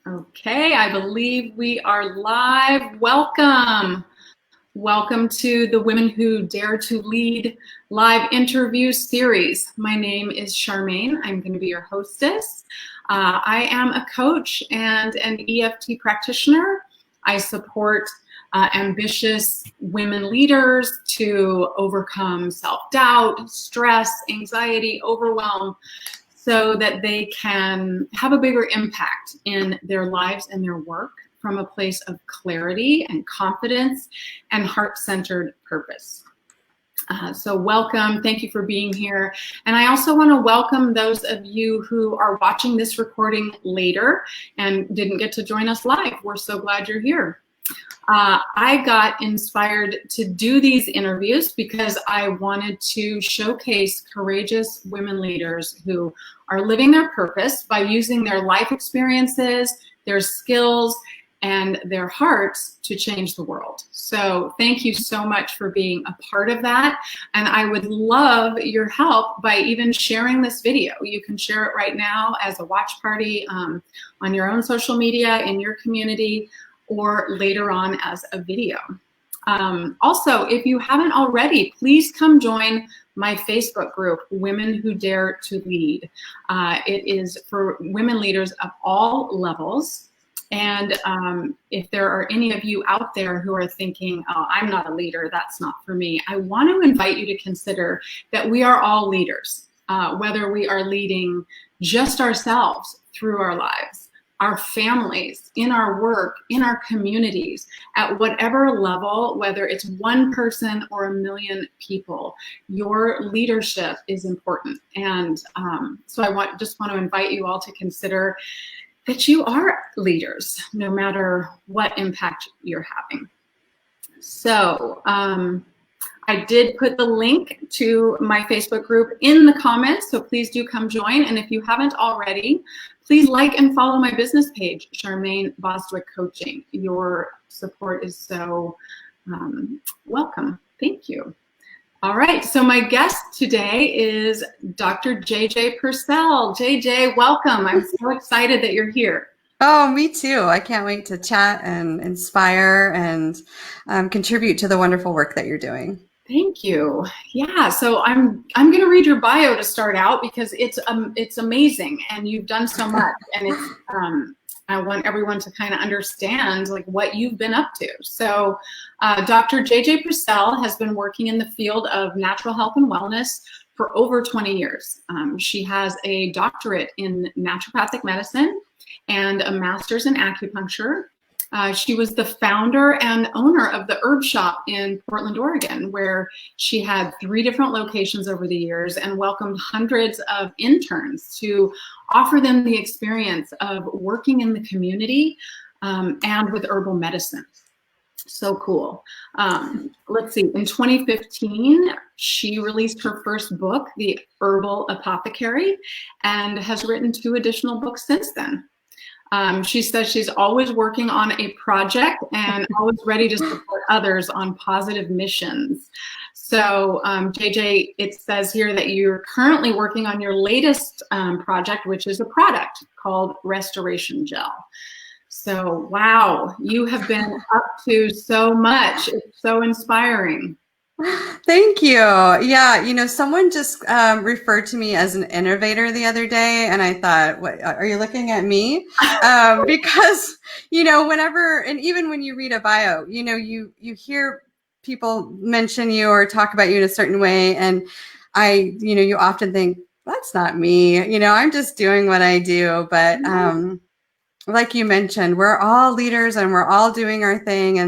Okay, I believe we are live. Welcome. Welcome to the Women Who Dare to Lead live interview series. My name is Charmaine. I'm going to be your hostess. I am a coach and an EFT practitioner. I support ambitious women leaders to overcome self-doubt, stress, anxiety, overwhelm, so that they can have a bigger impact in their lives and their work from a place of clarity and confidence and heart-centered purpose. So welcome, thank you for being here. And I also want to welcome those of you who are watching this recording later and didn't get to join us live. We're so glad you're here. I got inspired to do these interviews because I wanted to showcase courageous women leaders who are living their purpose by using their life experiences, their skills, and their hearts to change the world. So thank you so much for being a part of that. And I would love your help by even sharing this video. You can share it right now as a watch party on your own social media, in your community, or later on as a video. Also, if you haven't already, please come join my Facebook group, Women Who Dare to Lead. It is for women leaders of all levels. And if there are any of you out there who are thinking, oh, I'm not a leader, that's not for me, I want to invite you to consider that we are all leaders, whether we are leading just ourselves through our lives, our families, in our work, in our communities, at whatever level, whether it's one person or a million people, your leadership is important. And so I just want to invite you all to consider that you are leaders, no matter what impact you're having. So I did put the link to my Facebook group in the comments, so please do come join. And if you haven't already, please like and follow my business page, Charmaine Bostwick Coaching. Your support is so welcome. Thank you. All right, so my guest today is Dr. JJ Pursell. JJ, welcome. I'm so excited that you're here. Oh, me too. I can't wait to chat and inspire and contribute to the wonderful work that you're doing. Thank you. Yeah, so I'm going to read your bio to start out because it's amazing and you've done so much, and it's I want everyone to kind of understand like what you've been up to. So Dr. JJ Pursell has been working in the field of natural health and wellness for over 20 years. She has a doctorate in naturopathic medicine and a master's in acupuncture. She was the founder and owner of the Herb Shop in Portland, Oregon, where she had 3 different locations over the years and welcomed hundreds of interns to offer them the experience of working in the community and with herbal medicine. So cool. Let's see, in 2015, she released her first book, The Herbal Apothecary, and has written 2 additional books since then. She says she's always working on a project and always ready to support others on positive missions. So JJ, it says here that you're currently working on your latest project, which is a product called Restoration Gel. So wow, you have been up to so much. It's so inspiring. Thank you. Yeah, you know, someone just referred to me as an innovator the other day, and I thought, what, are you looking at me? Because, you know, whenever, and even when you read a bio, you know, you hear people mention you or talk about you in a certain way, and you know, you often think, that's not me. You know, I'm just doing what I do. But like you mentioned, we're all leaders and we're all doing our thing,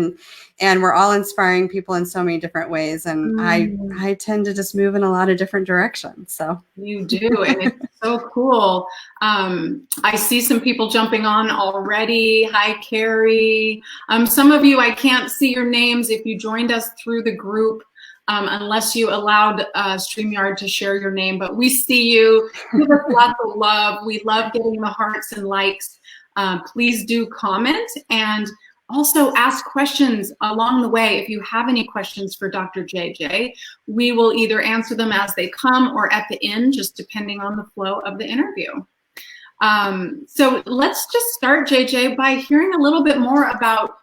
and we're all inspiring people in so many different ways. And I tend to just move in a lot of different directions. So you do, and it's so cool. I see some people jumping on already. Hi, Carrie. Some of you, I can't see your names if you joined us through the group, unless you allowed StreamYard to share your name, but we see you. Give us lots of love. We love getting the hearts and likes. Please do comment and also ask questions along the way. If you have any questions for Dr. JJ, we will either answer them as they come or at the end, just depending on the flow of the interview. So let's just start, JJ, by hearing a little bit more about,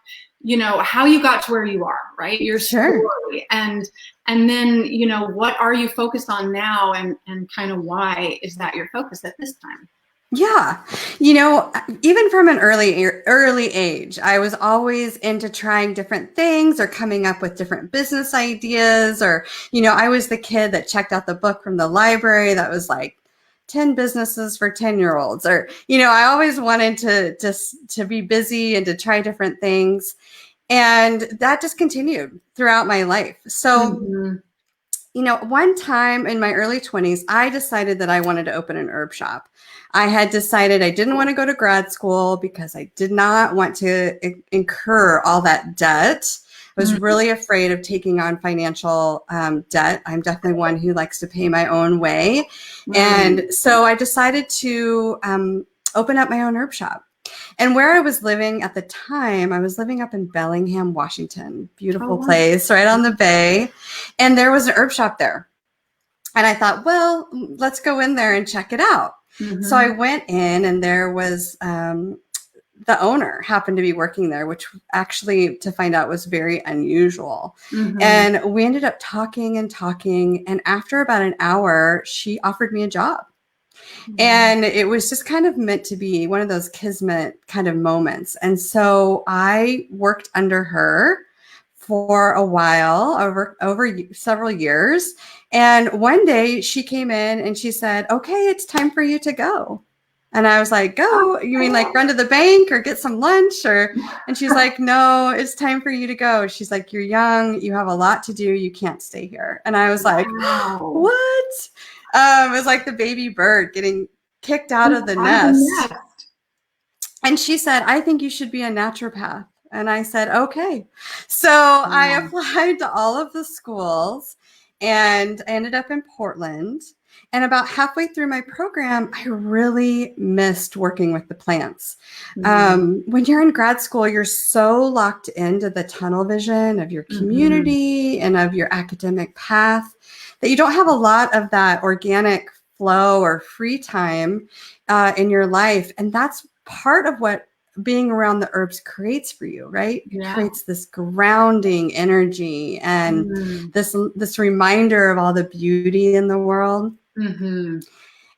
how you got to where you are, right? Your story, and then, what are you focused on now, and kind of why is that your focus at this time? Yeah. Even from an early age, I was always into trying different things or coming up with different business ideas, or, I was the kid that checked out the book from the library that was like 10 businesses for 10-year-olds, or, I always wanted to be busy and to try different things. And that just continued throughout my life. So, one time in my early 20s, I decided that I wanted to open an herb shop. I had decided I didn't want to go to grad school because I did not want to incur all that debt. I was really afraid of taking on financial debt. I'm definitely one who likes to pay my own way. And so I decided to open up my own herb shop. And where I was living at the time, I was living up in Bellingham, Washington, beautiful place right on the bay. And there was an herb shop there. And I thought, well, let's go in there and check it out. So I went in, and there was the owner happened to be working there, which actually, to find out, was very unusual. And we ended up talking. And after about an hour, she offered me a job. And it was just kind of meant to be one of those kismet kind of moments. And so I worked under her for a while, over several years. And one day she came in and she said, "Okay, it's time for you to go." And I was like, "Go? You mean like run to the bank or get some lunch?" And she's like, "No, it's time for you to go." She's like, "You're young. You have a lot to do. You can't stay here." And I was like, "What?" It was like the baby bird getting kicked out of the nest. And she said, "I think you should be a naturopath." And I said, "Okay." So I applied to all of the schools, and I ended up in Portland. And about halfway through my program, I really missed working with the plants. When you're in grad school, you're so locked into the tunnel vision of your community and of your academic path that you don't have a lot of that organic flow or free time in your life. And that's part of what being around the herbs creates for you, right? It creates this grounding energy and this reminder of all the beauty in the world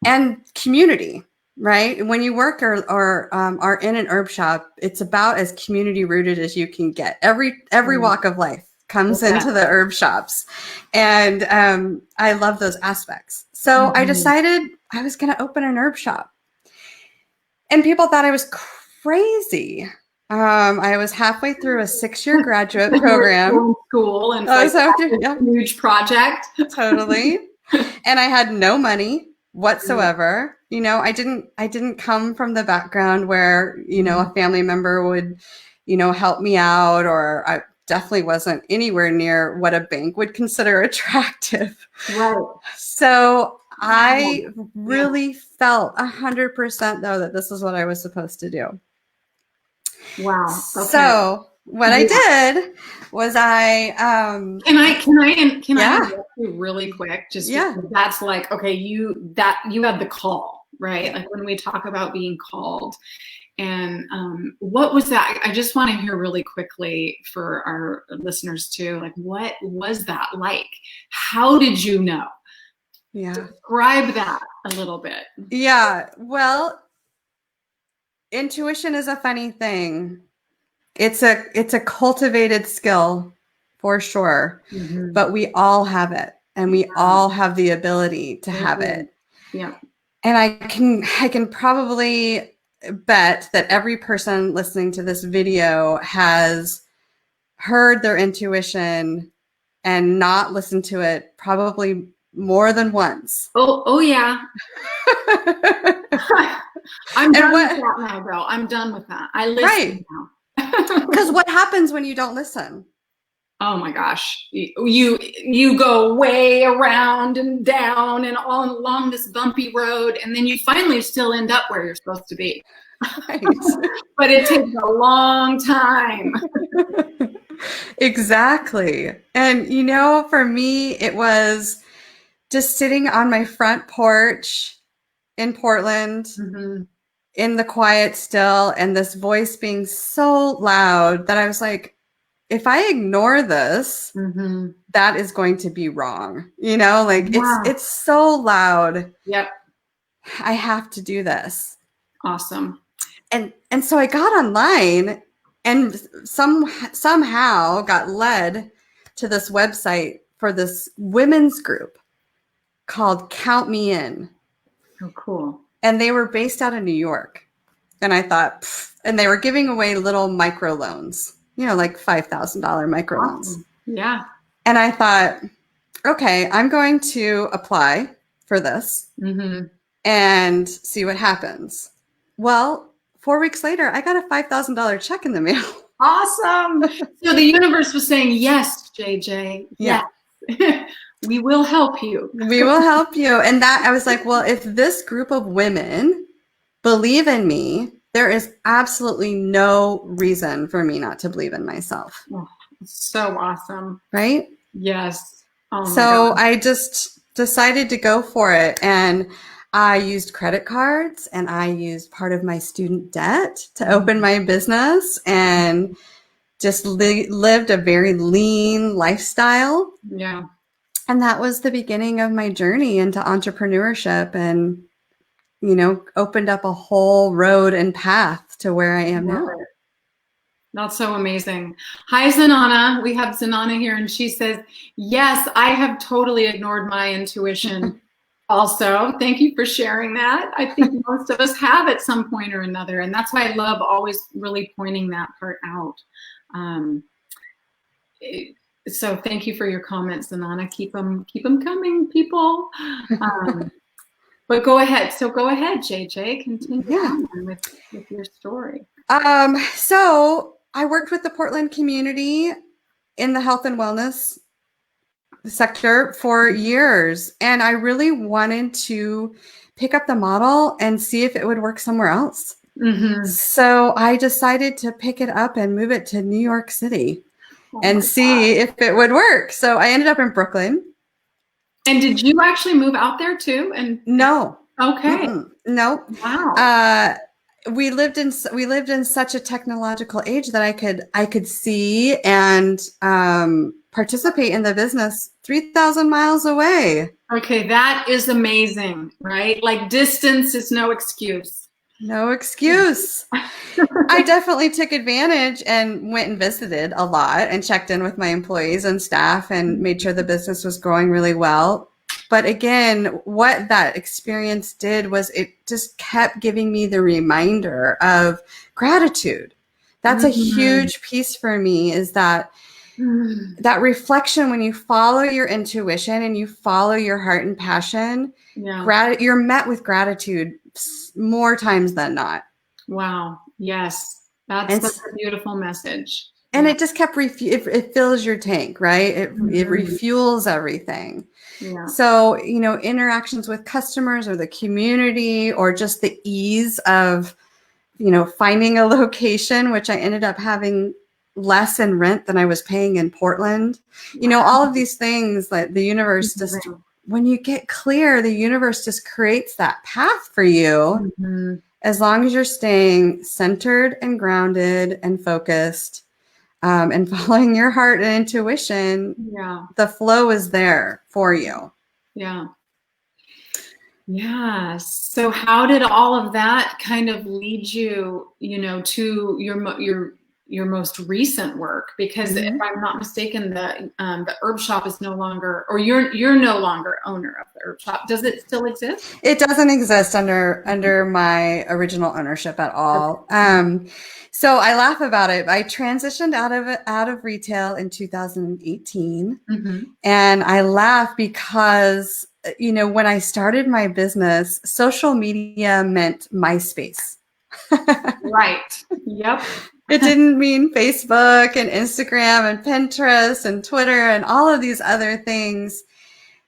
and community, right? When you work or are in an herb shop, it's about as community rooted as you can get. Every walk of life comes into the herb shops. And I love those aspects. So I decided I was going to open an herb shop. And people thought I was crazy. I was halfway through a 6-year graduate program. School and huge project. Totally. And I had no money whatsoever. I didn't come from the background where, a family member would, help me out, or I definitely wasn't anywhere near what a bank would consider attractive. Right. So I really felt 100% though that this is what I was supposed to do. Wow. Okay. So what I did was I can I interrupt you really quick? Just that's like, okay, you had the call, right? Like when we talk about being called. And what was that? I just want to hear really quickly for our listeners too. Like, what was that like? How did you know? Yeah. Describe that a little bit. Yeah. Well, intuition is a funny thing. It's a cultivated skill for sure, but we all have it, and we all have the ability to have it. Yeah. And I can probably bet that every person listening to this video has heard their intuition and not listened to it probably more than once. Oh yeah. I'm done with that now, girl. I'm done with that. I listen now. Because what happens when you don't listen? Oh my gosh. You go way around and down and all along this bumpy road, and then you finally still end up where you're supposed to be. Right. But it takes a long time. Exactly. And for me, it was just sitting on my front porch in Portland, in the quiet still, and this voice being so loud that I was like, if I ignore this, that is going to be wrong. You know, like it's so loud. Yep. I have to do this. Awesome. And so I got online and somehow got led to this website for this women's group called Count Me In. Oh, cool. And they were based out of New York. And I thought, and they were giving away little microloans, you know, like $5,000 microloans. Awesome. Yeah. And I thought, okay, I'm going to apply for this and see what happens. Well, 4 weeks later, I got a $5,000 check in the mail. Awesome. So the universe was saying, yes, JJ. Yeah. Yes. We will help you. We will help you. And that I was like, well, if this group of women believe in me, there is absolutely no reason for me not to believe in myself. Oh, so awesome. Right? Yes. Oh so I just decided to go for it. And I used credit cards and I used part of my student debt to open my business and just lived a very lean lifestyle. Yeah. And that was the beginning of my journey into entrepreneurship and, you know, opened up a whole road and path to where I am now. That's so amazing. Hi, Zanana. We have Zanana here, and she says, yes, I have totally ignored my intuition. Also, thank you for sharing that. I think most of us have at some point or another, and that's why I love always really pointing that part out. So thank you for your comments, Zanana. Keep them coming, people. But go ahead. So go ahead, JJ. Continue on with your story. So I worked with the Portland community in the health and wellness sector for years, and I really wanted to pick up the model and see if it would work somewhere else. So I decided to pick it up and move it to New York City and see if it would work. So I ended up in Brooklyn. And did you actually move out there too? And no. Okay. No. Wow. We lived in such a technological age that I could see and participate in the business 3,000 miles away. Okay, that is amazing, right? Like distance is no excuse. No excuse. I definitely took advantage and went and visited a lot and checked in with my employees and staff and made sure the business was growing really well. But again, what that experience did was it just kept giving me the reminder of gratitude. That's a huge piece for me, is that that reflection when you follow your intuition and you follow your heart and passion, you're met with gratitude more times than not. Wow. Yes. That's such a beautiful message. And it just kept, it fills your tank, right? It refuels everything. Yeah. So, you know, interactions with customers or the community or just the ease of, you know, finding a location, which I ended up having less in rent than I was paying in Portland. You know, all of these things that the universe just, when you get clear, the universe just creates that path for you. As long as you're staying centered and grounded and focused. And following your heart and intuition, the flow is there for you. Yeah. Yeah. So how did all of that kind of lead you, you know, to your most recent work? Because if I'm not mistaken, the herb shop is no longer, or you're no longer owner of the herb shop. Does it still exist? It doesn't exist under my original ownership at all. So I laugh about it. I transitioned out of retail in 2018, and I laugh because, you know, when I started my business, social media meant MySpace. Right. Yep. It didn't mean Facebook and Instagram and Pinterest and Twitter and all of these other things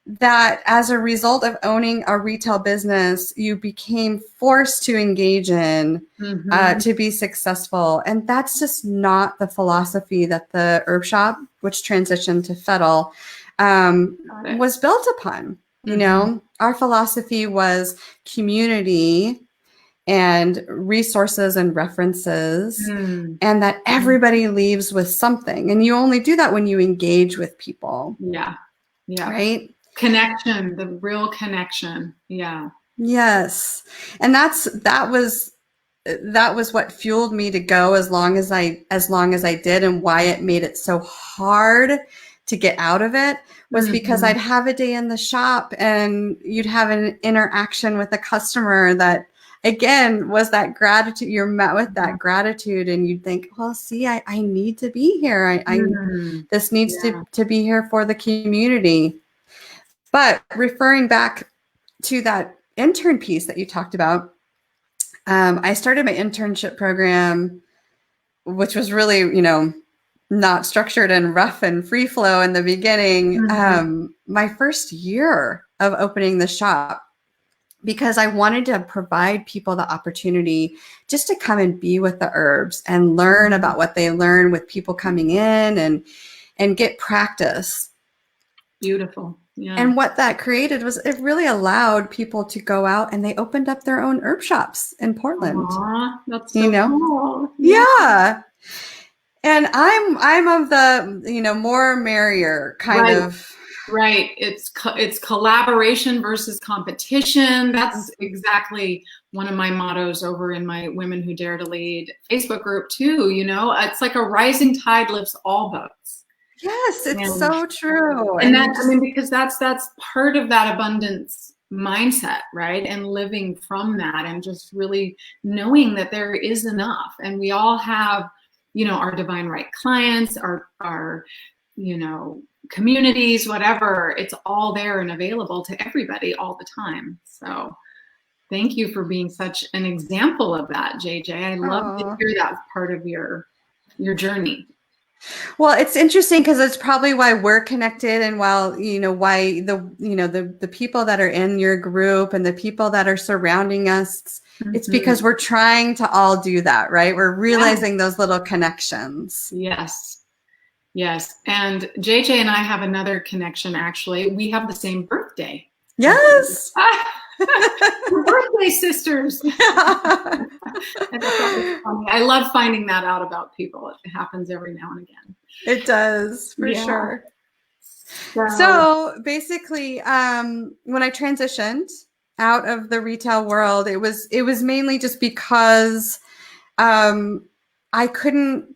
that, as a result of owning a retail business, you became forced to engage in to be successful. And that's just not the philosophy that the herb shop, which transitioned to Fettle, was built upon. You know, our philosophy was community and resources and references, Mm. and that everybody leaves with something. And you only do that when you engage with people. Yeah. Yeah. Right? Connection, the real connection. Yeah. Yes. And that was what fueled me to go as long as I did, and why it made it so hard to get out of it was because I'd have a day in the shop and you'd have an interaction with a customer that, again, was that gratitude. You're met with that gratitude, and you'd think, well, see, I need to be here. This needs to be here for the community. But referring back to that intern piece that you talked about, I started my internship program, which was really, not structured and rough and free flow in the beginning, my first year of opening the shop, because I wanted to provide people the opportunity just to come and be with the herbs and learn about what they learn with people coming in and get practice. Beautiful. Yeah. And what that created was it really allowed people to go out, and they opened up their own herb shops in Portland. Aww, that's so cool. Yeah. And I'm of the, more merrier kind of. Right. It's collaboration versus competition. That's exactly one of my mottos over in my Women Who Dare to Lead Facebook group too. It's like a rising tide lifts all boats. Yes, it's so true. And because that's part of that abundance mindset, right? And living from that, and just really knowing that there is enough, and we all have, our divine right clients, our communities, whatever. It's all there and available to everybody all the time. So thank you for being such an example of that, JJ. I love to hear that part of your journey. Well, it's interesting because it's probably why we're connected, and why the people that are in your group and the people that are surrounding us, it's because we're trying to all do that, right? We're realizing those little connections. Yes. Yes. And JJ and I have another connection, actually. We have the same birthday. Yes. We're birthday sisters. I love finding that out about people. It happens every now and again. It does, for sure. So basically, when I transitioned out of the retail world, it was mainly just because I couldn't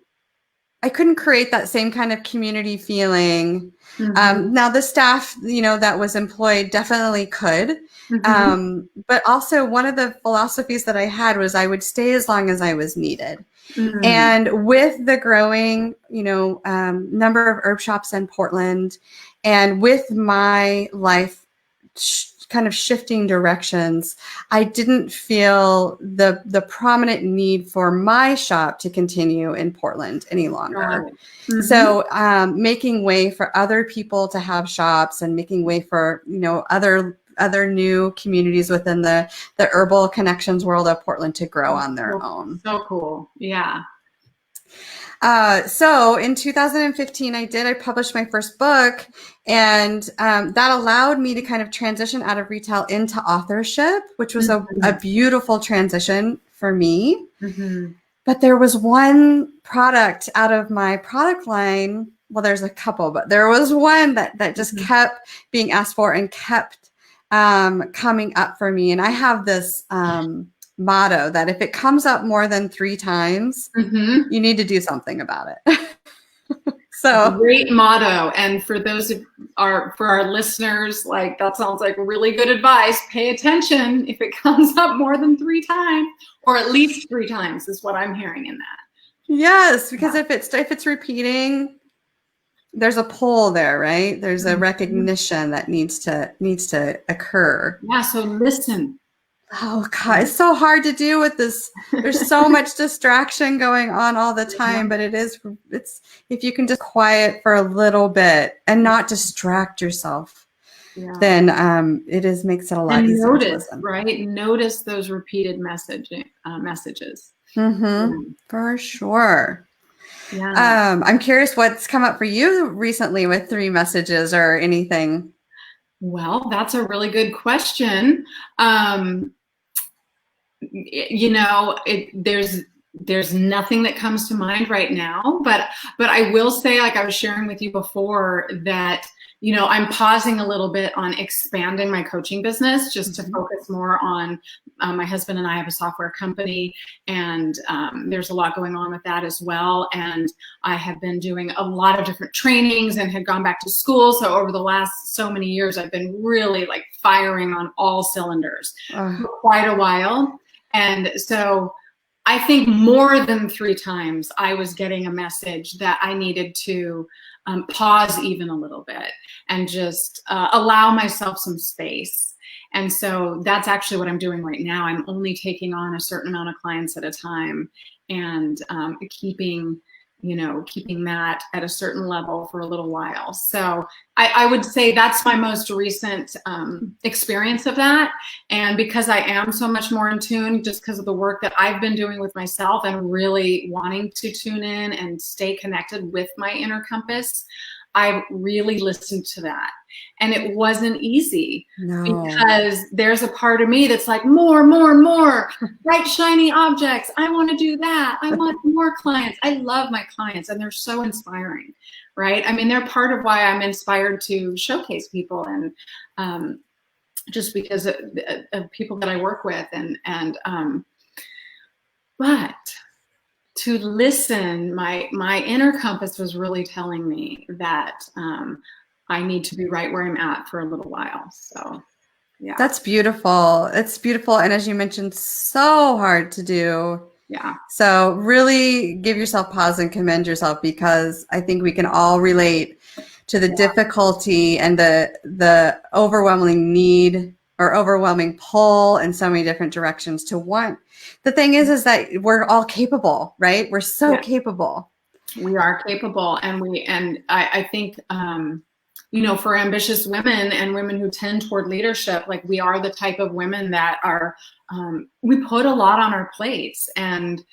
create that same kind of community feeling. Now the staff, that was employed definitely could. But also one of the philosophies that I had was I would stay as long as I was needed. And with the growing, number of herb shops in Portland, and with my life kind of shifting directions, I didn't feel the prominent need for my shop to continue in Portland any longer. So making way for other people to have shops, and making way for, other new communities within the herbal connections world of Portland to grow on their own. So cool. Yeah. So in 2015, I published my first book, and that allowed me to kind of transition out of retail into authorship, which was a beautiful transition for me. But there was one product out of my product line. Well, there's a couple, but there was one that just kept being asked for and kept coming up for me. And I have this motto that if it comes up more than 3 times, you need to do something about it. So great motto. And for our listeners, like, that sounds like really good advice. Pay attention if it comes up more than 3 times, or at least 3 times is what I'm hearing in that. Yes, because if it's repeating, there's a pull there, right? There's a recognition that needs to occur. Yeah. So listen. Oh God, it's so hard to do with this. There's so much distraction going on all the time, but it's if you can just quiet for a little bit and not distract yourself, then makes it a lot easier to listen. Right? Notice those repeated messages. For sure. Yeah. I'm curious what's come up for you recently with 3 messages or anything. Well, that's a really good question. There's nothing that comes to mind right now, but I will say, like I was sharing with you before, that I'm pausing a little bit on expanding my coaching business just to focus more on my husband and I have a software company, and there's a lot going on with that as well. And I have been doing a lot of different trainings and had gone back to school. So over the last so many years, I've been really like firing on all cylinders for quite a while. And so I think more than 3 times I was getting a message that I needed to pause even a little bit and just allow myself some space. And so that's actually what I'm doing right now. I'm only taking on a certain amount of clients at a time, and keeping that at a certain level for a little while. So I would say that's my most recent experience of that. And because I am so much more in tune, just because of the work that I've been doing with myself and really wanting to tune in and stay connected with my inner compass, I really listened to that. And it wasn't easy, because there's a part of me that's like, more, bright, shiny objects. I want to do that. I want more clients. I love my clients, and they're so inspiring, right? I mean, they're part of why I'm inspired to showcase people, and just because of people that I work with. But to listen, my inner compass was really telling me that I need to be right where I'm at for a little while. So, yeah. That's beautiful. It's beautiful. And as you mentioned, so hard to do. Yeah. So really give yourself pause and commend yourself, because I think we can all relate to the difficulty and the overwhelming need or overwhelming pull in so many different directions to want. The thing is that we're all capable, right? We're so capable. We are capable. And I think, for ambitious women and women who tend toward leadership, like we are the type of women that are, we put a lot on our plates, and,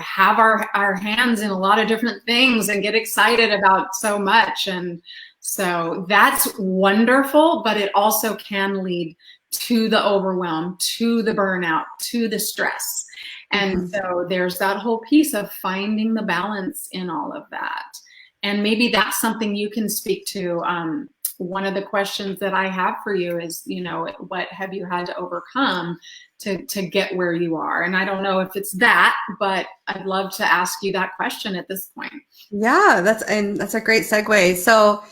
have our hands in a lot of different things and get excited about so much. And so that's wonderful, but it also can lead to the overwhelm, to the burnout, to the stress. And so there's that whole piece of finding the balance in all of that. And maybe that's something you can speak to. One of the questions that I have for you is, what have you had to overcome to get where you are? And I don't know if it's that, but I'd love to ask you that question at this point. Yeah, that's a great segue. So,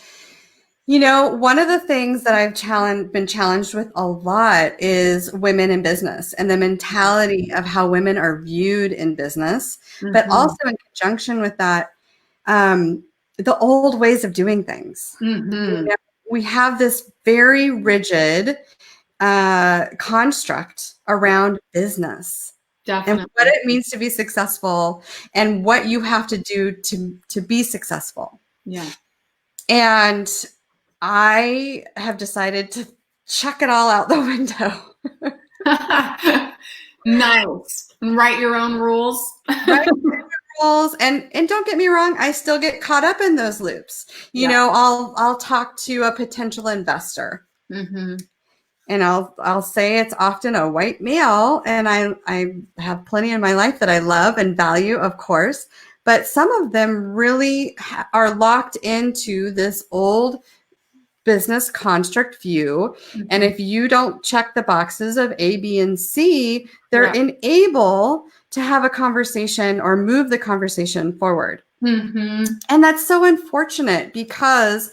one of the things that I've been challenged with a lot is women in business and the mentality of how women are viewed in business, but also in conjunction with that, the old ways of doing things. We have this very rigid construct around business. Definitely. And what it means to be successful and what you have to do to be successful. Yeah. And I have decided to chuck it all out the window. Nice. And write your own rules. Write your own rules. And don't get me wrong, I still get caught up in those loops. I'll talk to a potential investor. And I'll say it's often a white male, and I have plenty in my life that I love and value, of course, but some of them really are locked into this old business construct view. And if you don't check the boxes of A, B, and C, they're unable to have a conversation or move the conversation forward. And that's so unfortunate, because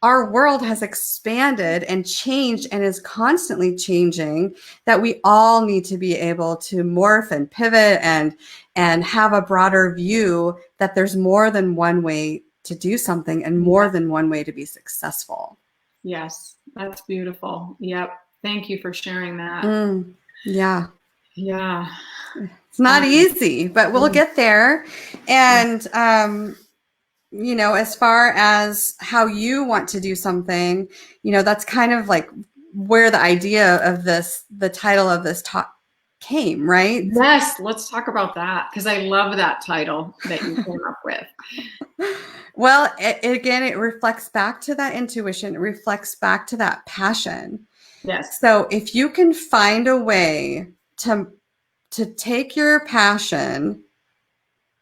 our world has expanded and changed and is constantly changing, that we all need to be able to morph and pivot and have a broader view that there's more than one way to do something and more than one way to be successful. Yes, that's beautiful. Yep. Thank you for sharing that. Yeah. Yeah. It's not easy, but we'll get there. And, as far as how you want to do something, that's kind of like where the idea of the title of this talk came, right? Yes, let's talk about that, because I love that title that you came up with. Well, it reflects back to that intuition. It reflects back to that passion. Yes. So if you can find a way to to take your passion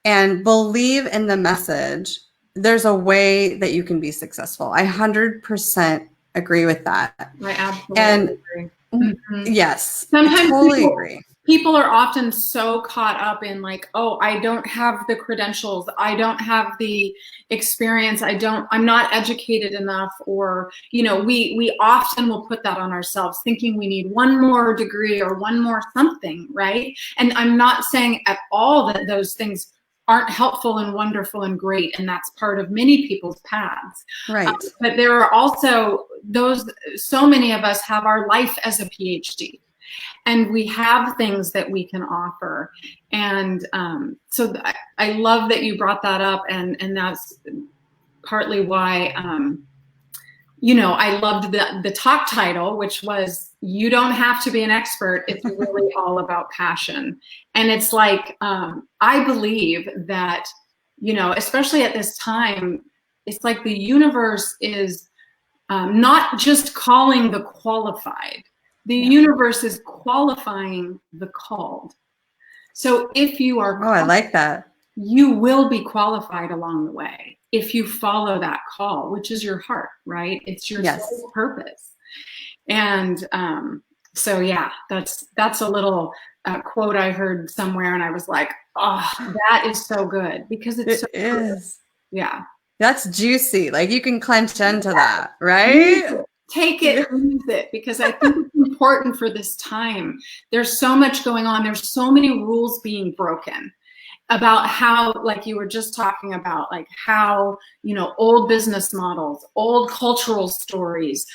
and believe in the message, there's a way that you can be successful. I 100% agree with that. I absolutely And agree. Mm-hmm. Yes, Sometimes I totally agree. People are often so caught up in like, oh, I don't have the credentials, I don't have the experience, I'm not educated enough, or, you know, we often will put that on ourselves, thinking we need one more degree or one more something, right? And I'm not saying at all that those things aren't helpful and wonderful and great, and that's part of many people's paths. Right. But there are also those, so many of us have our life as a PhD. And we have things that we can offer. And so I love that you brought that up. And that's partly why, you know, I loved the talk title, which was, you don't have to be an expert. It's really all about passion. And it's like, I believe that, you know, especially at this time, it's like the universe is not just calling the qualified. The universe is qualifying the called. So if you are I like that. You will be qualified along the way if you follow that call, which is your heart, right? It's your soul's purpose. And so yeah, that's a little quote I heard somewhere, and I was like, oh, that is so good, because it is. Yeah. That's juicy. Like, you can clench into that, right? Take it, use it, because I think it's important for this time. There's so much going on. There's so many rules being broken about how, like you were just talking about, like how, you know, old business models, old cultural stories,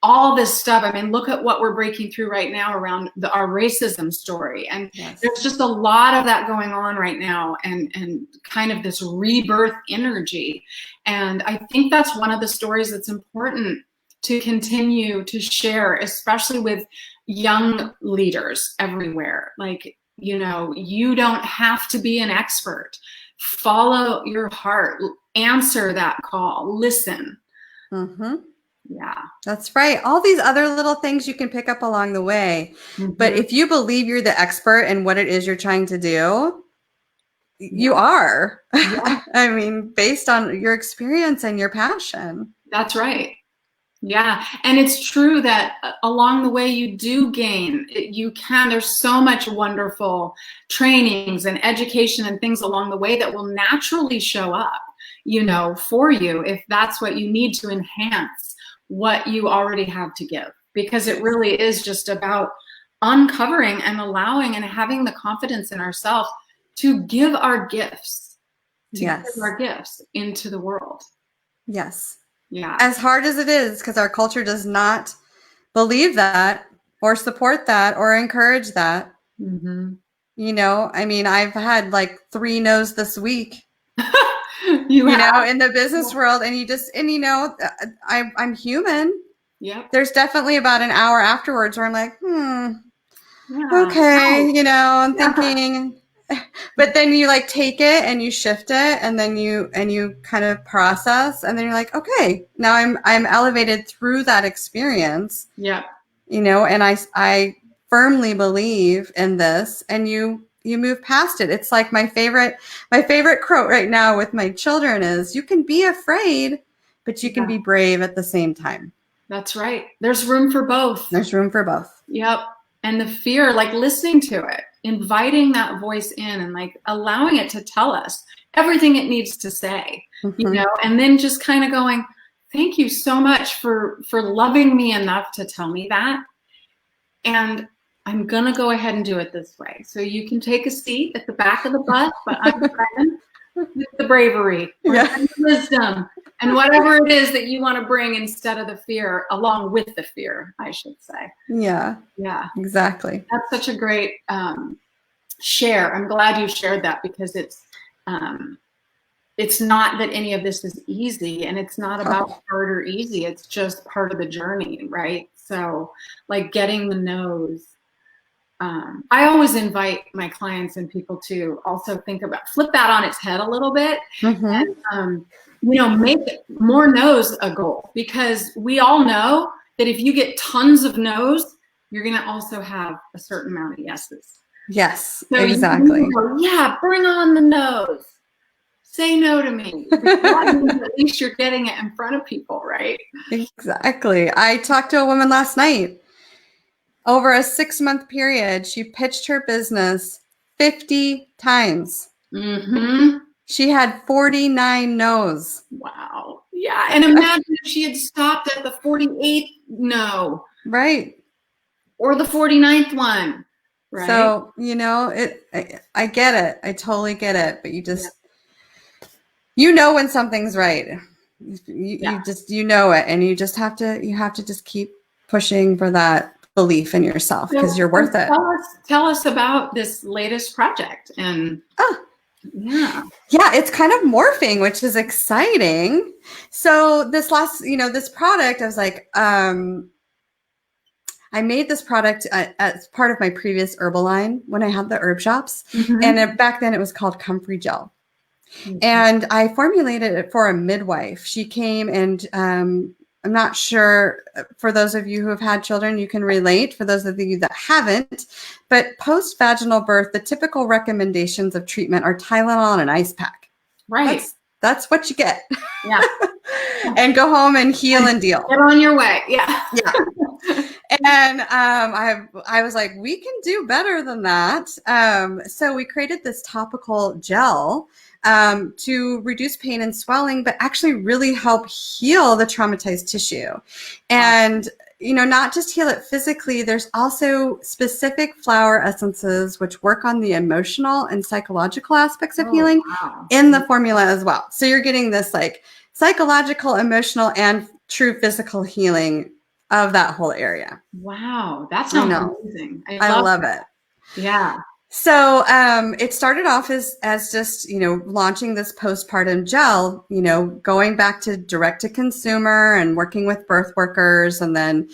all this stuff. I mean, look at what we're breaking through right now around our racism story. And there's just a lot of that going on right now, and kind of this rebirth energy. And I think that's one of the stories that's important to continue to share, especially with young leaders everywhere. Like, you know, you don't have to be an expert. Follow your heart, answer that call, listen. Mm-hmm. Yeah. That's right. All these other little things you can pick up along the way. Mm-hmm. But if you believe you're the expert in what it is you're trying to do, you are. Yeah. I mean, based on your experience and your passion. That's right. Yeah. And it's true that along the way you do gain, there's so much wonderful trainings and education and things along the way that will naturally show up, you know, for you, if that's what you need to enhance what you already have to give. Because it really is just about uncovering and allowing and having the confidence in ourselves to give our gifts, give our gifts into the world. Yes. Yeah. As hard as it is, because our culture does not believe that or support that or encourage that. Mm-hmm. You know, I mean, I've had like 3 no's this week, you know, in the business world. And you know, I'm human. Yeah. There's definitely about an hour afterwards where I'm like, okay, you know, I'm thinking. But then you like take it and you shift it, and then you kind of process, and then you're like, okay, now I'm elevated through that experience. Yeah. You know, and I firmly believe in this, and you move past it. It's like my favorite quote right now with my children is, you can be afraid, but you can be brave at the same time. That's right. There's room for both. There's room for both. Yep. And the fear, like listening to it, inviting that voice in, and like allowing it to tell us everything it needs to say, you know, and then just kind of going, thank you so much for loving me enough to tell me that. And I'm going to go ahead and do it this way. So you can take a seat at the back of the bus, but I'm driving with the bravery, the wisdom, and whatever it is that you want to bring instead of the fear, along with the fear, I should say. Yeah. Yeah. Exactly. That's such a great share. I'm glad you shared that, because it's not that any of this is easy, and it's not about hard or easy. It's just part of the journey, right? So like getting the no's. I always invite my clients and people to also flip that on its head a little bit, and, you know, make more no's a goal, because we all know that if you get tons of no's, you're going to also have a certain amount of yeses. Yes, So exactly. you go, yeah, bring on the nose. Say no to me. At least you're getting it in front of people, right? Exactly. I talked to a woman last night. Over a 6-month period, she pitched her business 50 times. Mm-hmm. She had 49 no's. Wow. Yeah. And imagine if she had stopped at the 48th no. Right. Or the 49th one. Right. So, I get it. I totally get it. But you know when something's right. You know it, and you have to just keep pushing for that belief in yourself, because you're worth it. Tell us about this latest project. And yeah, it's kind of morphing, which is exciting. So this product, I was like, I made this product as part of my previous herbal line when I had the herb shops. And back then it was called Comfrey Gel. And I formulated it for a midwife. She came and I'm not sure, for those of you who have had children, you can relate. For those of you that haven't, but post-vaginal birth, the typical recommendations of treatment are Tylenol and an ice pack. Right. That's what you get. Yeah. And go home and heal and deal. Get on your way. Yeah. Yeah. And I was like, we can do better than that. So we created this topical gel to reduce pain and swelling, but actually really help heal the traumatized tissue. And, not just heal it physically, there's also specific flower essences which work on the emotional and psychological aspects of healing in the formula as well. So you're getting this like psychological, emotional, and true physical healing of that whole area. Wow, that sounds amazing. I love it. Yeah. So it started off as just, launching this postpartum gel, going back to direct to consumer and working with birth workers and then,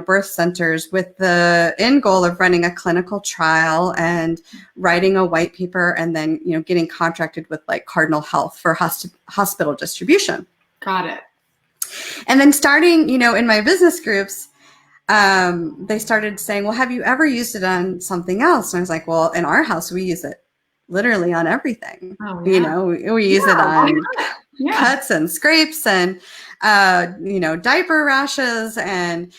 birth centers, with the end goal of running a clinical trial and writing a white paper, and then, getting contracted with like Cardinal Health for hospital distribution. Got it. And then starting, in my business groups, they started saying, well, have you ever used it on something else? And I was like, well, in our house, we use it literally on everything. Oh, yeah. We use it on cuts and scrapes and, diaper rashes. And,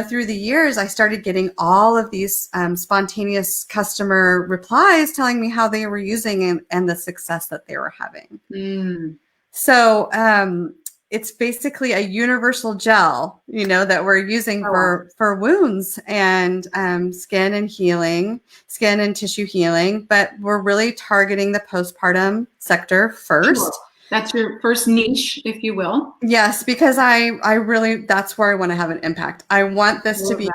through the years, I started getting all of these spontaneous customer replies telling me how they were using it and the success that they were having. So, it's basically a universal gel, that we're using for wounds and skin and healing, skin and tissue healing, but we're really targeting the postpartum sector first. Sure. That's your first niche, if you will. Yes, because I really, that's where I want to have an impact. I want this to be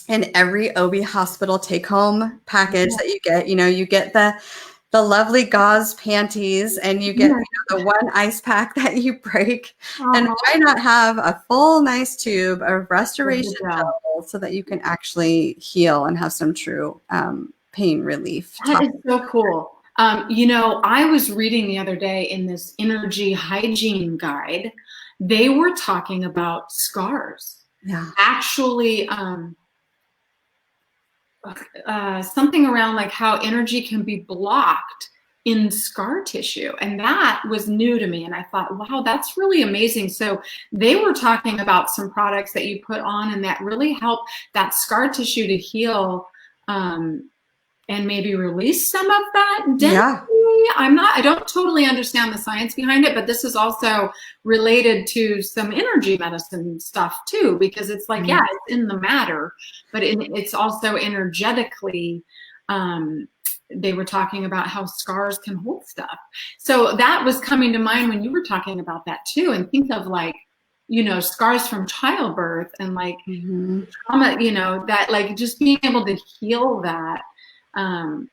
in every OB hospital take-home package that you get. You get the lovely gauze panties, and you get the one ice pack that you break. And why not have a full nice tube of restoration gel so that you can actually heal and have some true pain relief? That is so cool. I was reading the other day in this energy hygiene guide, they were talking about scars. Yeah. Actually, something around like how energy can be blocked in scar tissue. And that was new to me. And I thought, wow, that's really amazing. So they were talking about some products that you put on and that really help that scar tissue to heal and maybe release some of that density. Yeah. I don't totally understand the science behind it, but this is also related to some energy medicine stuff too, because it's like, it's in the matter, but it's also energetically, they were talking about how scars can hold stuff. So that was coming to mind when you were talking about that too. And think of like, scars from childbirth and like trauma, that like just being able to heal that on,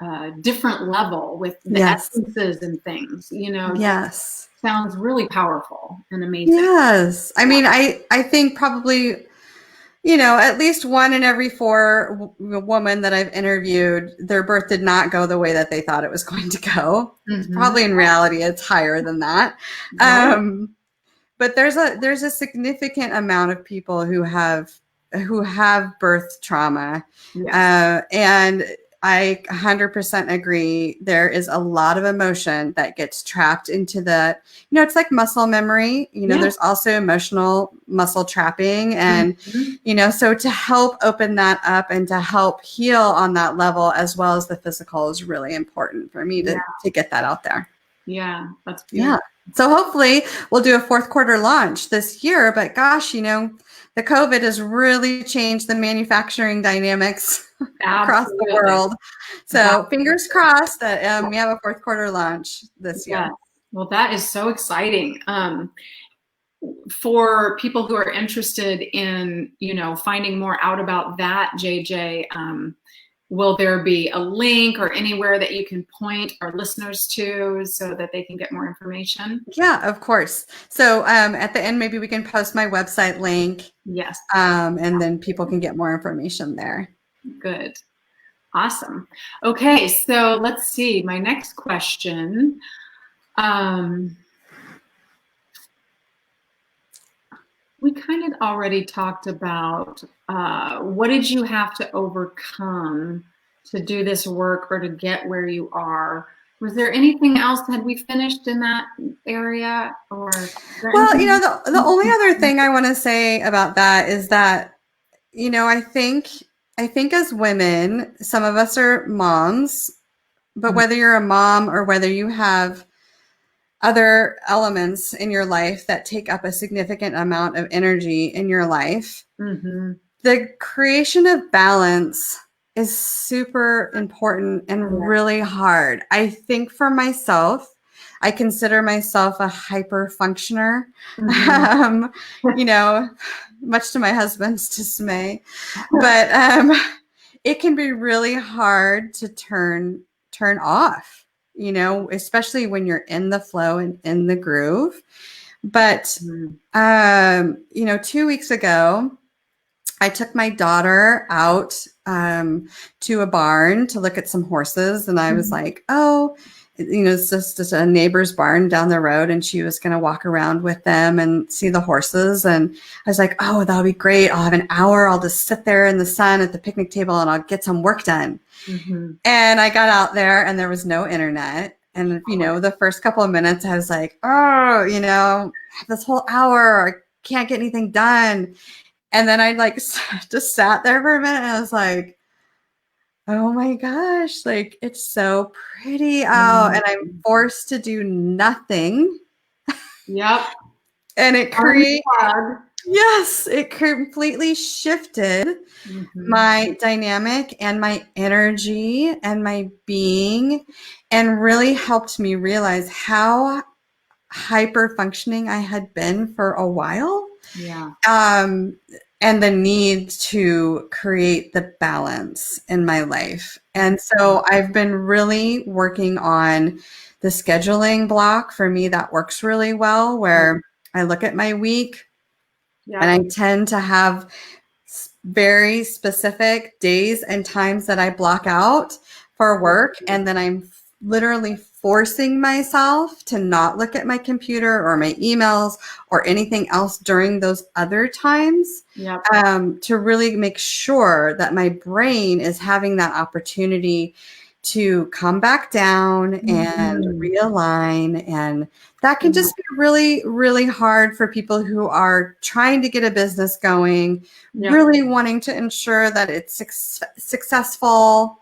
a different level with the essences and things, Yes. Sounds really powerful and amazing. Yes. I mean, I think probably, at least 1 in every 4 women that I've interviewed, their birth did not go the way that they thought it was going to go. Probably in reality, it's higher than that. But there's a significant amount of people who have who have birth trauma. Yes. And I 100% agree. There is a lot of emotion that gets trapped into the, it's like muscle memory. There's also emotional muscle trapping. And, so to help open that up and to help heal on that level, as well as the physical, is really important for me to get that out there. Yeah, that's beautiful. Yeah. So hopefully we'll do a fourth quarter launch this year, but gosh, the COVID has really changed the manufacturing dynamics across the world. So fingers crossed that we have a fourth quarter launch this year. Well, that is so exciting. For people who are interested in, finding more out about that, JJ, will there be a link or anywhere that you can point our listeners to so that they can get more information? Yeah, of course. So at the end, maybe we can post my website link. Yes. And then people can get more information there. Good. Awesome. Okay, so let's see. My next question. We kind of already talked about what did you have to overcome to do this work or to get where you are? Was there anything else? Had we finished in that area? Or well, the only other thing I want to say about that is that, I think as women, some of us are moms, but whether you're a mom or whether you have other elements in your life that take up a significant amount of energy in your life, the creation of balance is super important and really hard. I think for myself, I consider myself a hyper functioner, much to my husband's dismay, but it can be really hard to turn off, especially when you're in the flow and in the groove. But, 2 weeks ago, I took my daughter out to a barn to look at some horses. And I was like, it's just a neighbor's barn down the road. And she was going to walk around with them and see the horses. And I was like, oh, that'll be great. I'll have an hour. I'll just sit there in the sun at the picnic table and I'll get some work done. And I got out there and there was no internet. And, the first couple of minutes I was like, this whole hour, I can't get anything done. And then I just sat there for a minute and I was like, oh my gosh, it's so pretty out and I'm forced to do nothing. Yep. And it completely shifted my dynamic and my energy and my being, and really helped me realize how hyper functioning I had been for a while. Yeah. And the need to create the balance in my life. And so I've been really working on the scheduling block. For me, that works really well, where I look at my week and I tend to have very specific days and times that I block out for work. And then I'm literally forcing myself to not look at my computer or my emails or anything else during those other times, to really make sure that my brain is having that opportunity to come back down and realign. And that can just be really, really hard for people who are trying to get a business going, really wanting to ensure that it's successful.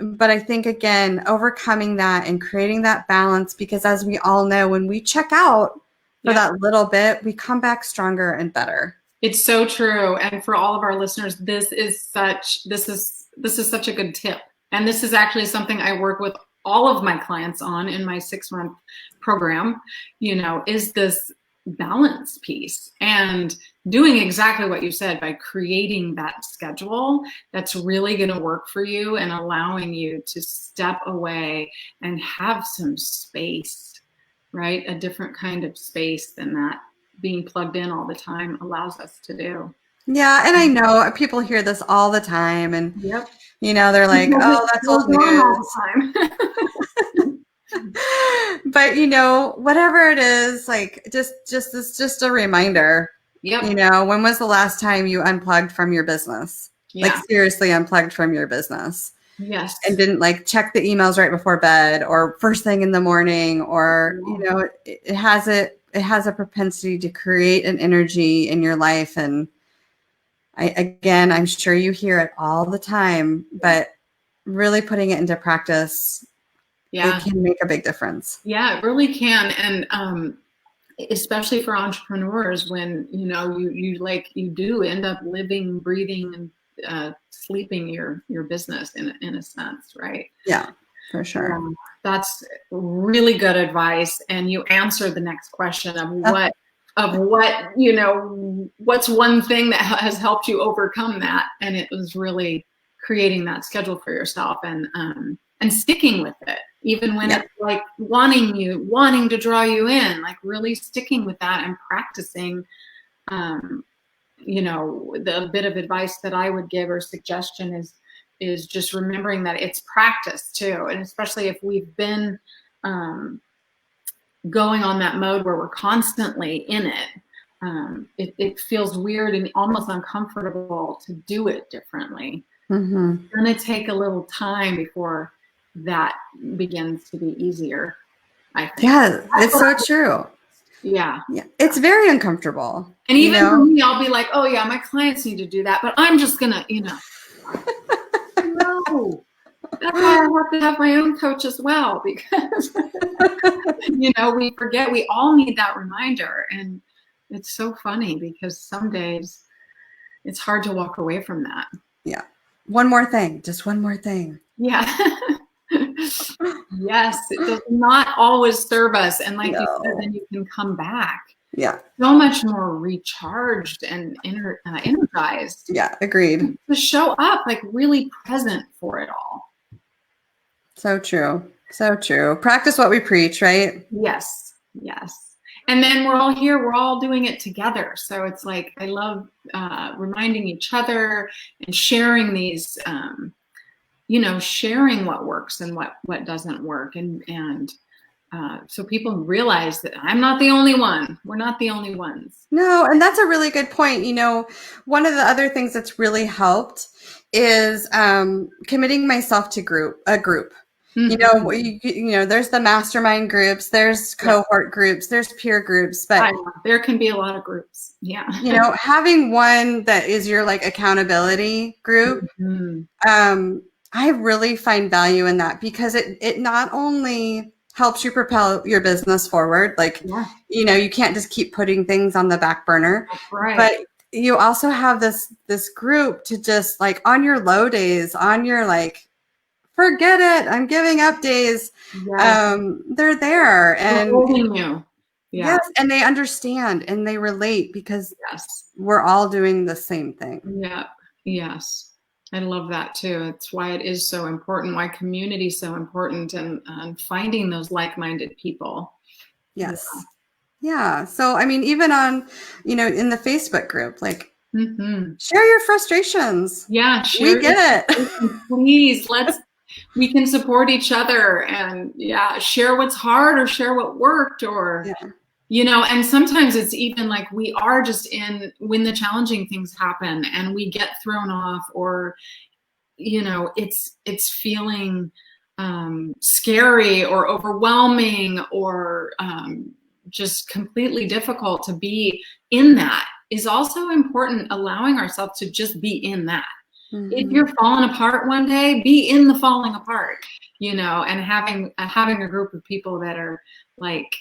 But I think, again, overcoming that and creating that balance, because as we all know, when we check out for that little bit, we come back stronger and better. It's so true. And for all of our listeners, this is such a good tip. And this is actually something I work with all of my clients on in my 6-month program, is this balance piece, and doing exactly what you said by creating that schedule that's really going to work for you and allowing you to step away and have some space, right? A different kind of space than that being plugged in all the time allows us to do. Yeah. And I know people hear this all the time, and they're like, oh, that's old news. But whatever it is, it's just a reminder, Yep. You know, when was the last time you unplugged from your business? Like Yeah. seriously unplugged from your business Yes. and didn't like check the emails right before bed or first thing in the morning, or, you know, it has a propensity to create an energy in your life. And I'm sure you hear it all the time, but really putting it into practice, Yeah. it can make a big difference. Yeah, it really can. And especially for entrepreneurs, when, you know, you do end up living, breathing, and sleeping your business in a sense, right? Yeah, for sure. That's really good advice. And you answer the next question of what, you know, what's one thing that has helped you overcome that? And it was really creating that schedule for yourself and sticking with it, even when it's like wanting to draw you in, like really sticking with that and practicing. You know, the bit of advice that I would give or suggestion is just remembering that it's practice too. And especially if we've been going on that mode where we're constantly in it, it feels weird and almost uncomfortable to do it differently. Mm-hmm. It's going to take a little time before that begins to be easier, I think. Yeah, it's so true. Yeah. It's very uncomfortable. And even for me, I'll be like, oh yeah, my clients need to do that, but I'm just gonna, you know. No. That's why I have to have my own coach as well, because you know, we forget, we all need that reminder. And it's so funny because some days it's hard to walk away from that. Yeah. One more thing, just one more thing. Yeah. Yes, it does not always serve us. And like you said, then you can come back. Yeah. So much more recharged and energized. Yeah, agreed. To show up, like really present for it all. So true. So true. Practice what we preach, right? Yes. Yes. And then we're all here, we're all doing it together. So it's like, I love reminding each other and sharing these, you know, sharing what works and what doesn't work. And so people realize that I'm not the only one. We're not the only ones. No, and that's a really good point. You know, one of the other things that's really helped is committing myself to a group. Mm-hmm. You know, there's the mastermind groups, there's cohort groups, there's peer groups, but there can be a lot of groups. Yeah. You know, having one that is your like accountability group, I really find value in that, because it not only helps you propel your business forward, like, you know, you can't just keep putting things on the back burner, but you also have this group to just like on your low days, on your like, forget it, I'm giving up days. They're there and holding you. Yes, and they understand and they relate because we're all doing the same thing. Yeah. Yes. I love that too. It's why it is so important, why community is so important, and finding those like-minded people. Yes. Yeah. So, I mean, even on, you know, in the Facebook group, like, share your frustrations. Yeah. We get it. Please, we can support each other and share what's hard or share what worked or, you know, and sometimes it's even like we are just when the challenging things happen and we get thrown off, or, you know, it's feeling scary or overwhelming or just completely difficult to be in. That is also important, allowing ourselves to just be in that. If you're falling apart one day, be in the falling apart, you know, and having a group of people that are like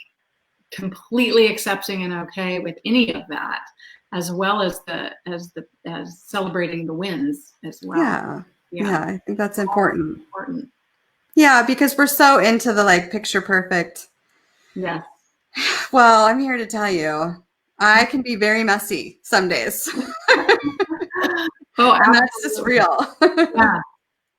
completely accepting and okay with any of that, as well as as celebrating the wins as well. Yeah, I think that's important. Yeah, because we're so into the like picture perfect. Yeah. Well, I'm here to tell you, I can be very messy some days. And that's just real.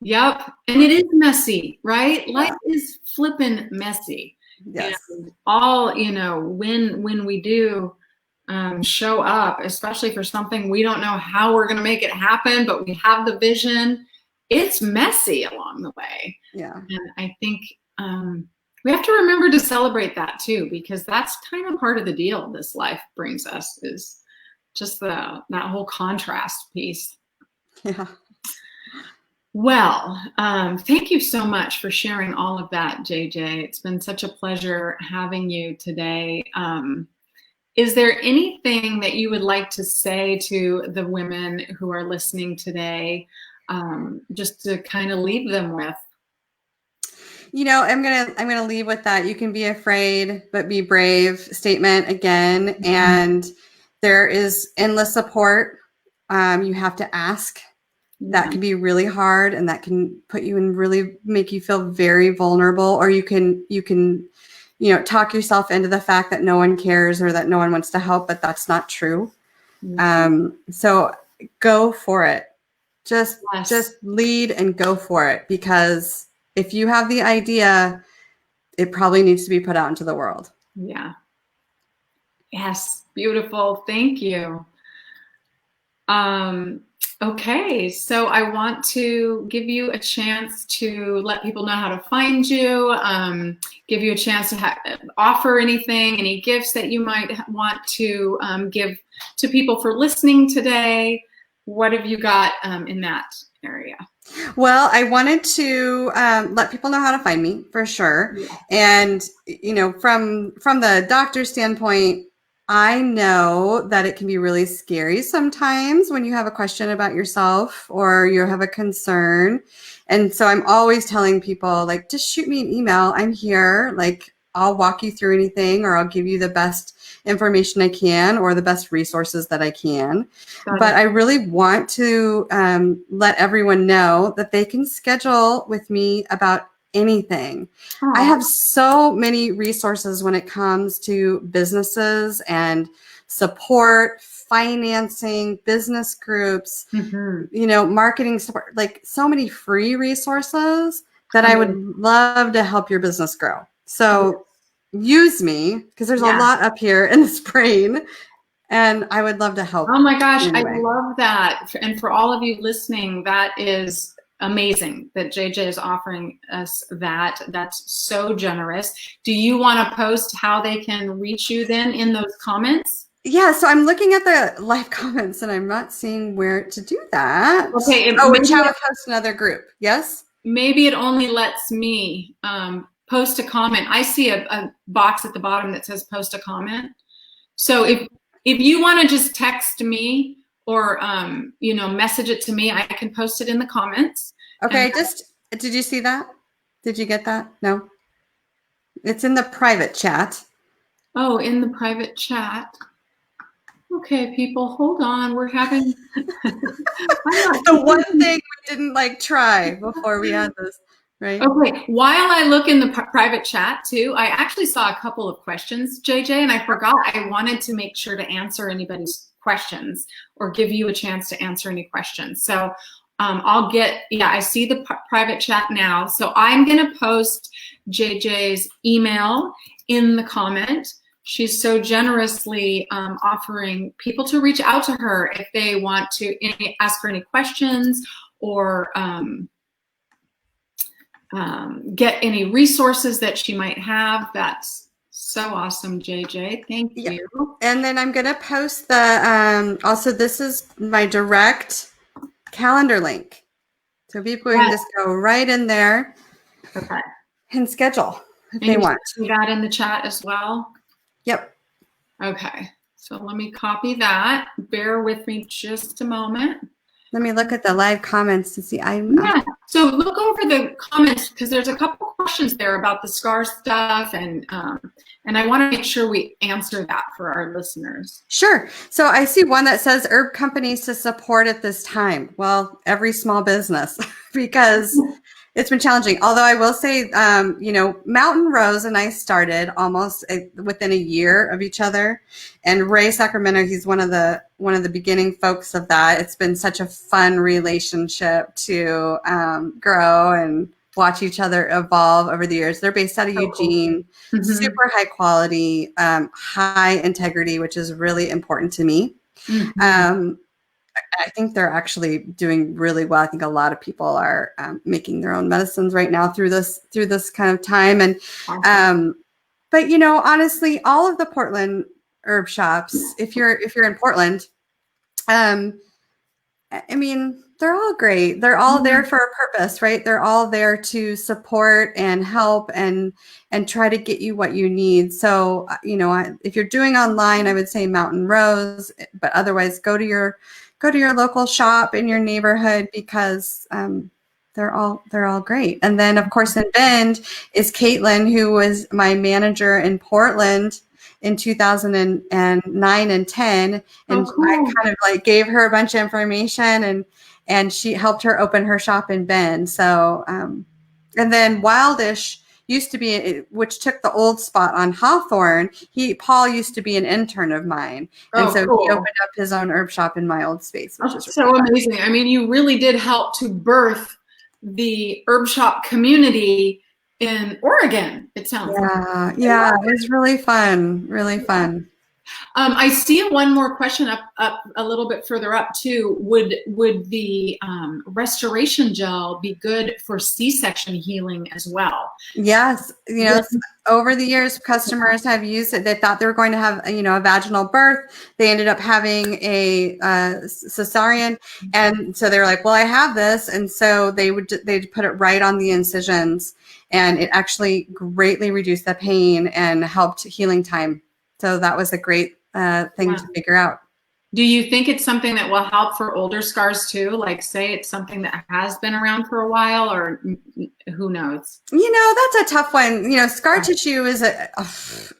Yep. And it is messy, right? Life is flippin' messy. Yes. And all, you know, when we do show up, especially for something we don't know how we're going to make it happen, but we have the vision, it's messy along the way. Yeah. And I think we have to remember to celebrate that too, because that's kind of part of the deal this life brings us, is just that whole contrast piece. Yeah. Well, thank you so much for sharing all of that, JJ. It's been such a pleasure having you today. Is there anything that you would like to say to the women who are listening today, just to kind of leave them with? You know, I'm gonna leave with that. You can be afraid, but be brave statement again. And there is endless support. You have to ask. That can be really hard, and that can put you in really make you feel very vulnerable. Or you can talk yourself into the fact that no one cares or that no one wants to help, but that's not true. So go for it. Just lead and go for it, because if you have the idea, it probably needs to be put out into the world. Yeah. Yes. Beautiful. Thank you. Okay, so I want to give you a chance to let people know how to find you, give you a chance to offer anything, any gifts that you might want to give to people for listening today. What have you got in that area? Well, I wanted to let people know how to find me for sure. Yeah. And, from the doctor's standpoint, I know that it can be really scary sometimes when you have a question about yourself or you have a concern. And so I'm always telling people, like, just shoot me an email. I'm here. Like, I'll walk you through anything, or I'll give you the best information I can or the best resources that I can. But I really want to let everyone know that they can schedule with me about anything. Aww. I have so many resources when it comes to businesses and support, financing, business groups, marketing support, like so many free resources that I would love to help your business grow. So use me, because there's a lot up here in this brain, and I would love to help. Oh my gosh, anyway. I love that. And for all of you listening, that is amazing that JJ is offering us that. That's so generous. Do you want to post how they can reach you then in those comments? Yeah, so I'm looking at the live comments and I'm not seeing where to do that. Okay. Which I would post another group. Yes? Maybe it only lets me post a comment. I see a box at the bottom that says post a comment. So if you want to just text me or message it to me, I can post it in the comments. Okay, did you see that? Did you get that? No. It's in the private chat. Oh, in the private chat. Okay, people, hold on. We're having the one thing we didn't try before we had this. Right. Okay, while I look in the private chat too, I actually saw a couple of questions, JJ, and I forgot. I wanted to make sure to answer anybody's questions or give you a chance to answer any questions. So I see the private chat now. So I'm going to post JJ's email in the comment. She's so generously offering people to reach out to her if they want to ask her any questions or get any resources that she might have. That's so awesome, JJ. Thank you. And then I'm going to post the, also this is my direct calendar link. So people can just go right in there and schedule if they want. See that in the chat as well? Yep. Okay. So let me copy that. Bear with me just a moment. Let me look at the live comments to see. So look over the comments because there's a couple questions there about the scar stuff, and I want to make sure we answer that for our listeners. Sure. So I see one that says herb companies to support at this time. Well, every small business, because it's been challenging. Although I will say, Mountain Rose and I started almost within a year of each other. And Ray Sacramento, he's one of the beginning folks of that. It's been such a fun relationship to grow and watch each other evolve over the years. They're based out of Eugene, super high quality, high integrity, which is really important to me. I think they're actually doing really well. I think a lot of people are making their own medicines right now through this kind of time. And but honestly, all of the Portland herb shops, if you're in Portland, Um, I mean, they're all great. They're all there for a purpose, right? They're all there to support and help and try to get you what you need. So, if you're doing online, I would say Mountain Rose, but otherwise go to your local shop in your neighborhood because they're all great. And then, of course, in Bend is Caitlin, who was my manager in Portland in 2009 and 10, and Oh, cool. I kind of like gave her a bunch of information, and she helped her open her shop in Bend. So and then Wildish used to be, which took the old spot on Hawthorne. Paul used to be an intern of mine, and so cool. he opened up his own herb shop in my old space, which is so amazing. I mean, you really did help to birth the herb shop community in Oregon, it sounds like. Yeah, it was really fun, really fun. I see one more question up a little bit further up too. Would the restoration gel be good for C-section healing as well? Yes, over the years, customers have used it. They thought they were going to have, a vaginal birth. They ended up having a cesarean, and so they were like, "Well, I have this," and so they'd put it right on the incisions, and it actually greatly reduced the pain and helped healing time. So that was a great thing to figure out. Do you think it's something that will help for older scars too? Like, say it's something that has been around for a while, or who knows? That's a tough one. Scar tissue is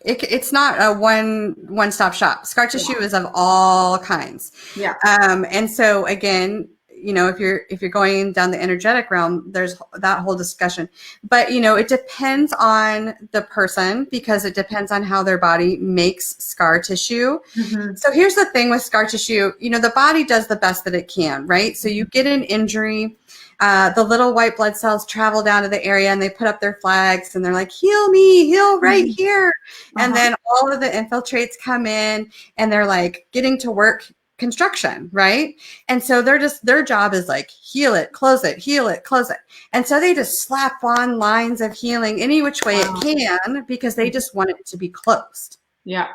it's not a one-stop shop. Scar tissue is of all kinds. Yeah. And so again, if you're going down the energetic realm, there's that whole discussion. But it depends on the person, because it depends on how their body makes scar tissue. Mm-hmm. So here's the thing with scar tissue, the body does the best that it can, right? So you get an injury, the little white blood cells travel down to the area and they put up their flags and they're like, "Heal me, heal right here." And then all of the infiltrates come in and they're like getting to work construction, right? And so their job is like, heal it, close it, heal it, close it. And so they just slap on lines of healing any which way it can, because they just want it to be closed. Yeah.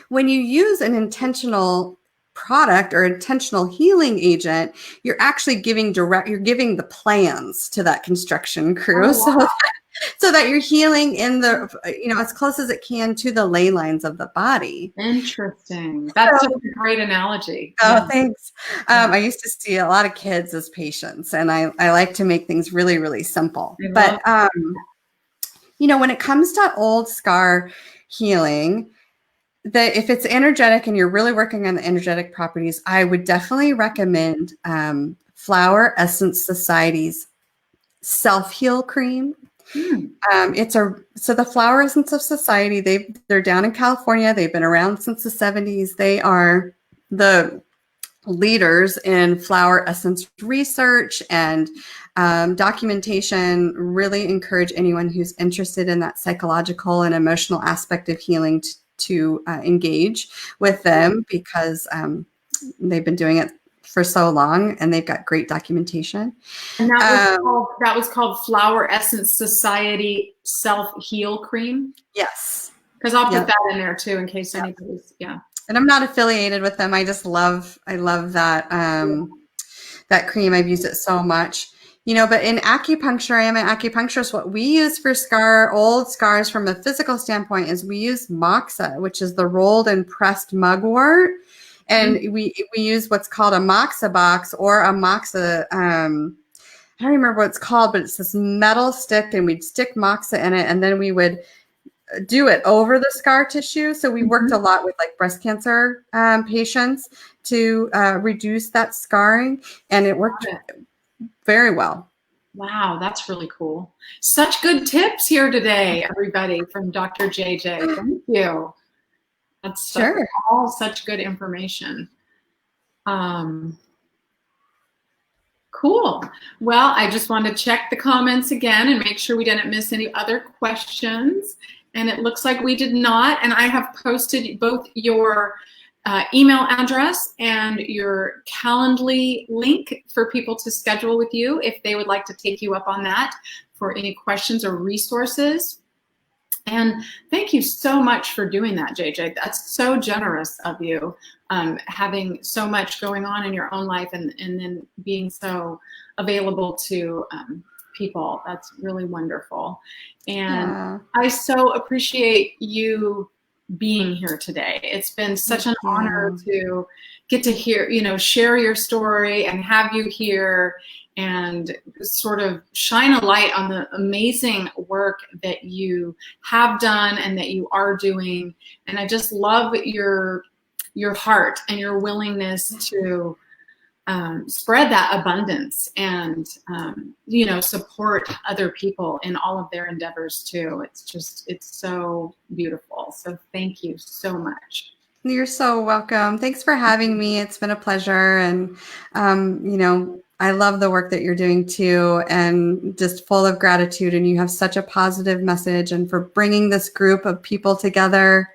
When you use an intentional product or intentional healing agent, you're actually giving the plans to that construction crew. So that you're healing in the, as close as it can to the ley lines of the body. Interesting. That's a great analogy. Oh, thanks. I used to see a lot of kids as patients, and I like to make things really, really simple. But, when it comes to old scar healing, if it's energetic and you're really working on the energetic properties, I would definitely recommend Flower Essence Society's Self-Heal Cream. So the Flower Essence of Society, they're down in California. They've been around since the 70s. They are the leaders in flower essence research and documentation. Really encourage anyone who's interested in that psychological and emotional aspect of healing to engage with them, because they've been doing it for so long and they've got great documentation. And that was called Flower Essence Society Self-Heal Cream? Yes. Because I'll put that in there too in case anybody's, And I'm not affiliated with them. I love that that cream. I've used it so much. But in acupuncture, I am an acupuncturist. What we use for old scars from a physical standpoint is we use moxa, which is the rolled and pressed mugwort. And we use what's called a moxa box or a moxa, I don't remember what it's called, but it's this metal stick, and we'd stick moxa in it, and then we would do it over the scar tissue. So we worked a lot with like breast cancer patients to reduce that scarring, and it worked very well. Wow, that's really cool. Such good tips here today, everybody, from Dr. JJ. Thank you. That's all such good information. Cool. Well, I just want to check the comments again and make sure we didn't miss any other questions. And it looks like we did not. And I have posted both your email address and your Calendly link for people to schedule with you if they would like to take you up on that for any questions or resources. And thank you so much for doing that, JJ. That's so generous of you, having so much going on in your own life and then being so available to people. That's really wonderful. And Yeah. I so appreciate you being here today. It's been such Thank an honor you. to get to hear, share your story and have you here and sort of shine a light on the amazing work that you have done and that you are doing. And I just love your heart and your willingness to spread that abundance and support other people in all of their endeavors too. It's so beautiful. So thank you so much. You're so welcome. Thanks for having me. It's been a pleasure. And, I love the work that you're doing too, and just full of gratitude. And you have such a positive message, and for bringing this group of people together,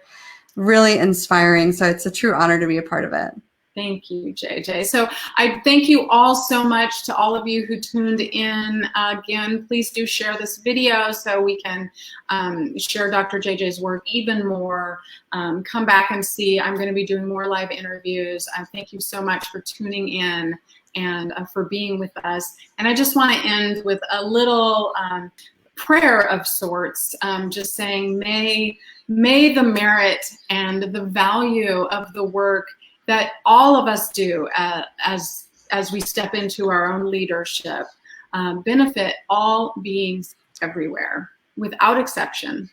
really inspiring. So it's a true honor to be a part of it. Thank you, JJ. So I thank you all so much to all of you who tuned in. Again, please do share this video so we can share Dr. JJ's work even more. Come back and see. I'm going to be doing more live interviews. Thank you so much for tuning in and for being with us. And I just want to end with a little prayer of sorts, just saying, may the merit and the value of the work that all of us do as we step into our own leadership benefit all beings everywhere, without exception.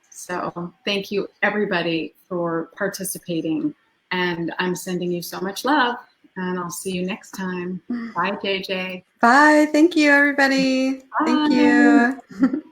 So thank you, everybody, for participating. And I'm sending you so much love. And I'll see you next time. Bye, JJ. Bye. Thank you, everybody. Bye. Thank you.